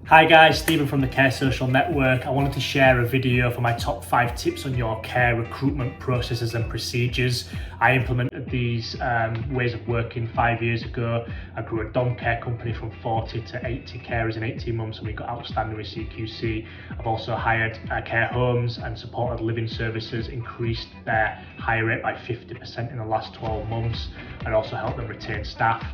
Hi guys, Stephen from the Care Social Network. I wanted to share a video for my top 5 tips on your care recruitment processes and procedures. I implemented these ways of working 5 years ago. I grew a dom care company from 40 to 80 carers in 18 months and we got outstanding with CQC. I've also hired care homes and supported living services, increased their hire rate by 50% in the last 12 months, and also helped them retain staff.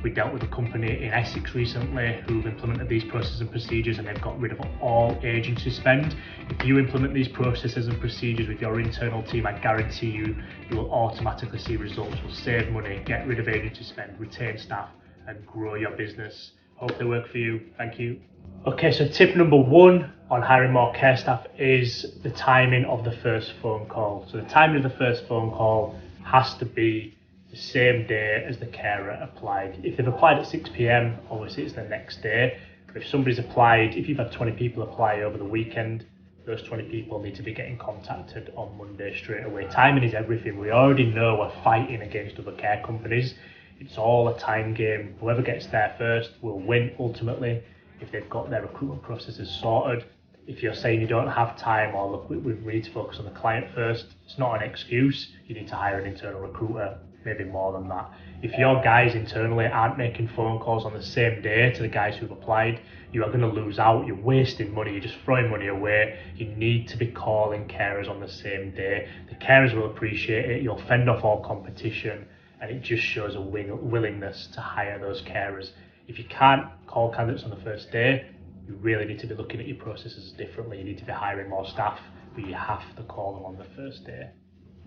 We dealt with a company in Essex recently who've implemented these processes and procedures and they've got rid of all agency spend. If you implement these processes and procedures with your internal team, I guarantee you will automatically see results. You'll save money, get rid of agency spend, retain staff and grow your business. Hope they work for you. Thank you. Okay, so tip number 1 on hiring more care staff is the timing of the first phone call. So the timing of the first phone call has to be the same day as the carer applied. If they've applied at 6 p.m, obviously it's the next day. But if somebody's applied, if you've had 20 people apply over the weekend, those 20 people need to be getting contacted on Monday straight away. Timing is everything. We already know we're fighting against other care companies. It's all a time game. Whoever gets there first will win ultimately if they've got their recruitment processes sorted. If you're saying you don't have time or look, we need to focus on the client first, it's not an excuse. You need to hire an internal recruiter, maybe more than that. If your guys internally aren't making phone calls on the same day to the guys who've applied, you are going to lose out. You're wasting money, you're just throwing money away. You need to be calling carers on the same day. The carers will appreciate it, you'll fend off all competition, and it just shows a willingness to hire those carers. If you can't call candidates on the first day, you really need to be looking at your processes differently. You need to be hiring more staff, but you have to call them on the first day.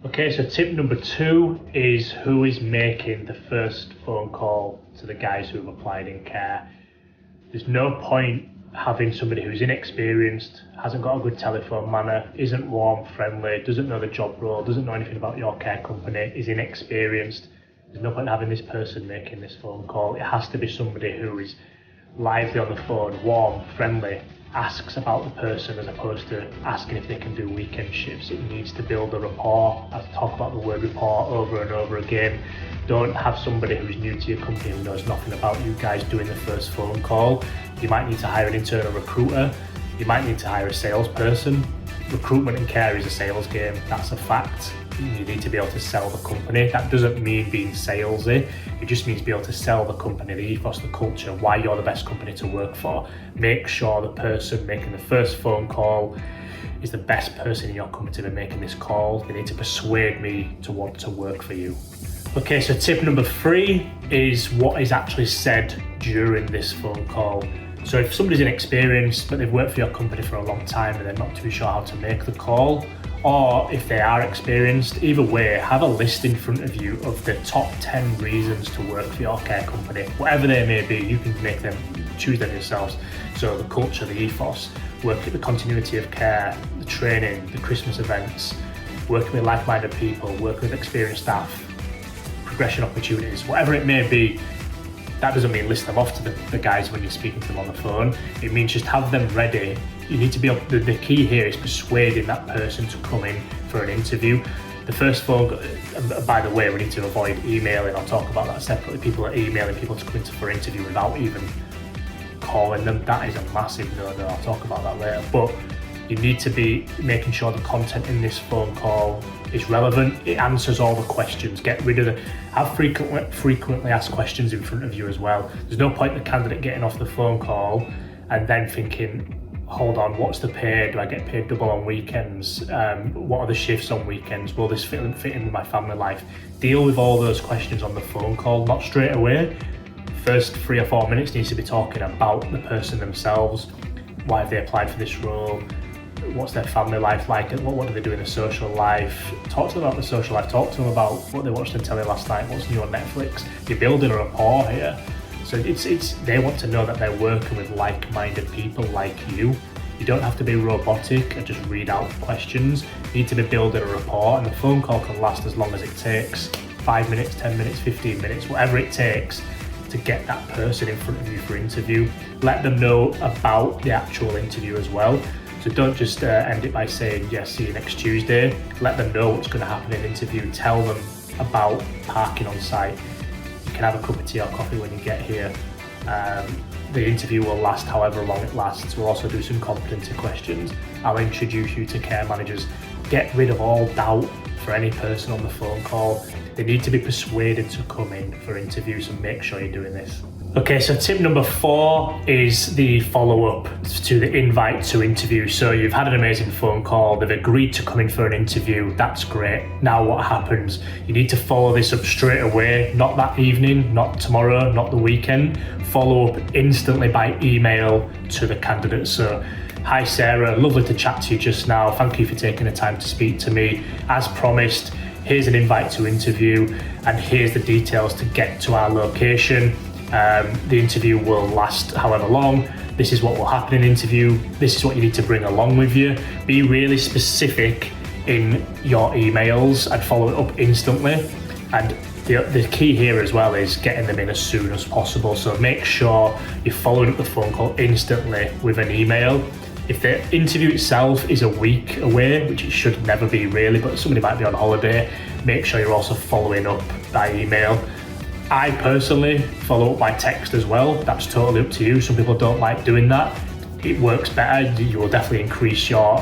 Okay, so tip number 2 is who is making the first phone call to the guys who have applied in care. There's no point having somebody who's inexperienced, hasn't got a good telephone manner, isn't warm, friendly, doesn't know the job role, doesn't know anything about your care company, is inexperienced. There's no point having this person making this phone call. It has to be somebody who is lively on the phone, warm, friendly, asks about the person as opposed to asking if they can do weekend shifts. It needs to build a rapport. I talk about the word rapport over and over again. Don't have somebody who's new to your company who knows nothing about you guys doing the first phone call. You might need to hire an internal recruiter. You might need to hire a salesperson. Recruitment and care is a sales game, that's a fact. You need to be able to sell the company. That doesn't mean being salesy, it just means be able to sell the company, the ethos, the culture, why you're the best company to work for. Make sure the person making the first phone call is the best person in your company to be making this call. They need to persuade me to want to work for you. Okay, so tip number 3 is what is actually said during this phone call. So if somebody's inexperienced but they've worked for your company for a long time and they're not too sure how to make the call, or if they are experienced, either way, have a list in front of you of the top 10 reasons to work for your care company. Whatever they may be, you can choose them yourselves. So the culture, the ethos, work at the continuity of care, the training, the Christmas events, working with like-minded people, working with experienced staff, progression opportunities, whatever it may be. That doesn't mean list them off to the guys when you're speaking to them on the phone. It means just have them ready. You need to be able, the key here is persuading that person to come in for an interview. The first phone, by the way, we need to avoid emailing. I'll talk about that separately. People are emailing people to come in for an interview without even calling them. That is a massive no-no. I'll talk about that later. But you need to be making sure the content in this phone call is relevant. It answers all the questions. Get rid of have frequently asked questions in front of you as well. There's no point the candidate getting off the phone call and then thinking, hold on, what's the pay? Do I get paid double on weekends? What are the shifts on weekends? Will this fit in with my family life? Deal with all those questions on the phone call, not straight away. First 3 or 4 minutes needs to be talking about the person themselves. Why have they applied for this role? What's their family life like? What do they do in their social life? Talk to them about the social life. Talk to them about what they watched on telly last night, what's new on Netflix. You're building a rapport here. So they want to know that they're working with like-minded people like you. You don't have to be robotic and just read out questions. You need to be building a rapport, and the phone call can last as long as it takes. 5 minutes, 10 minutes, 15 minutes, whatever it takes to get that person in front of you for interview. Let them know about the actual interview as well. So don't just end it by saying, yes, see you next Tuesday. Let them know what's going to happen in the interview. Tell them about parking on site. You can have a cup of tea or coffee when you get here. The interview will last however long it lasts. We'll also do some competency questions. I'll introduce you to care managers. Get rid of all doubt for any person on the phone call. They need to be persuaded to come in for interviews, and make sure you're doing this. Okay, so tip number 4 is the follow-up to the invite to interview. So you've had an amazing phone call, they've agreed to come in for an interview, that's great. Now what happens? You need to follow this up straight away, not that evening, not tomorrow, not the weekend. Follow up instantly by email to the candidate. So, hi Sarah, lovely to chat to you just now. Thank you for taking the time to speak to me. As promised, here's an invite to interview, and here's the details to get to our location. The interview will last however long. This is what will happen in interview. This is what you need to bring along with you. Be really specific in your emails and follow it up instantly. And the key here as well is getting them in as soon as possible. So make sure you're following up the phone call instantly with an email. If the interview itself is a week away, which it should never be really, but somebody might be on holiday, make sure you're also following up by email. I personally follow up by text as well. That's totally up to you. Some people don't like doing that. It works better. You will definitely increase your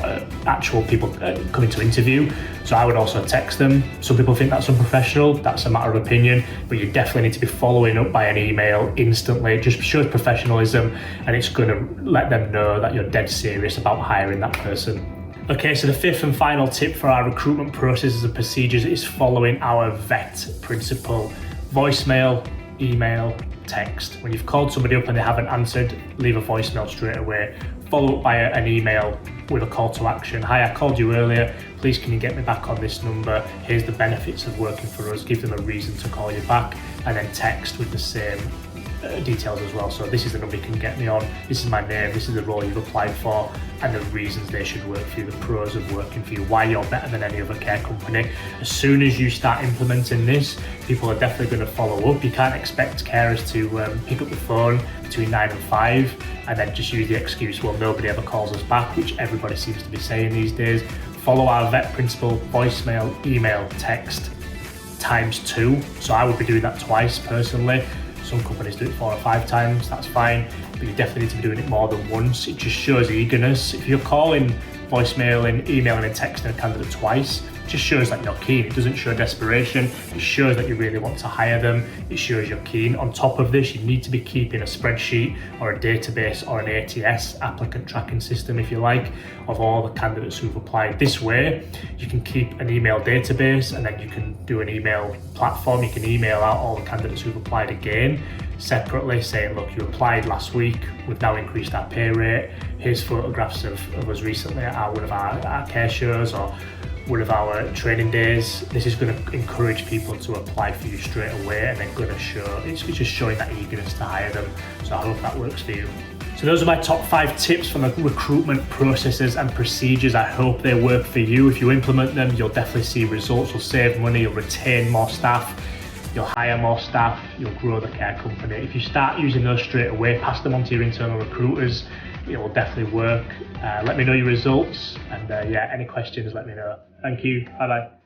actual people coming to interview. So I would also text them. Some people think that's unprofessional. That's a matter of opinion, but you definitely need to be following up by an email instantly. It just shows professionalism, and it's going to let them know that you're dead serious about hiring that person. Okay, so the 5th and final tip for our recruitment processes and procedures is following our VET principle. Voicemail, email, text. When you've called somebody up and they haven't answered, leave a voicemail straight away. Follow up by an email with a call to action. Hi, I called you earlier. Please can you get me back on this number? Here's the benefits of working for us. Give them a reason to call you back, and then text with the same details as well. So this is the number you can get me on, this is my name, this is the role you've applied for, and the reasons they should work for you, the pros of working for you, why you're better than any other care company. As soon as you start implementing this, people are definitely going to follow up. You can't expect carers to pick up the phone between 9 and 5 and then just use the excuse, well, nobody ever calls us back, which everybody seems to be saying these days. Follow our VET principle: voicemail, email, text, ×2. So I would be doing that twice personally. Some companies do it 4 or 5 times, that's fine, but you definitely need to be doing it more than once. It just shows eagerness. If you're calling, voicemailing, emailing and texting a candidate twice, it just shows that you're keen. It doesn't show desperation, it shows that you really want to hire them, it shows you're keen. On top of this, you need to be keeping a spreadsheet or a database or an ATS, applicant tracking system if you like, of all the candidates who've applied. This way, you can keep an email database, and then you can do an email platform. You can email out all the candidates who've applied again separately, saying, look, you applied last week, we've now increased our pay rate, here's photographs of us recently at one of our care shows or one of our training days. This is going to encourage people to apply for you straight away, and they're going to show, it's just showing that eagerness to hire them. So I hope that works for you. So those are my top 5 tips from the recruitment processes and procedures. I hope they work for you. If you implement them, you'll definitely see results. You'll save money, you'll retain more staff, you'll hire more staff, you'll grow the care company. If you start using those straight away, pass them on to your internal recruiters, it will definitely work. Let me know your results, and yeah, any questions, let me know. Thank you, bye bye.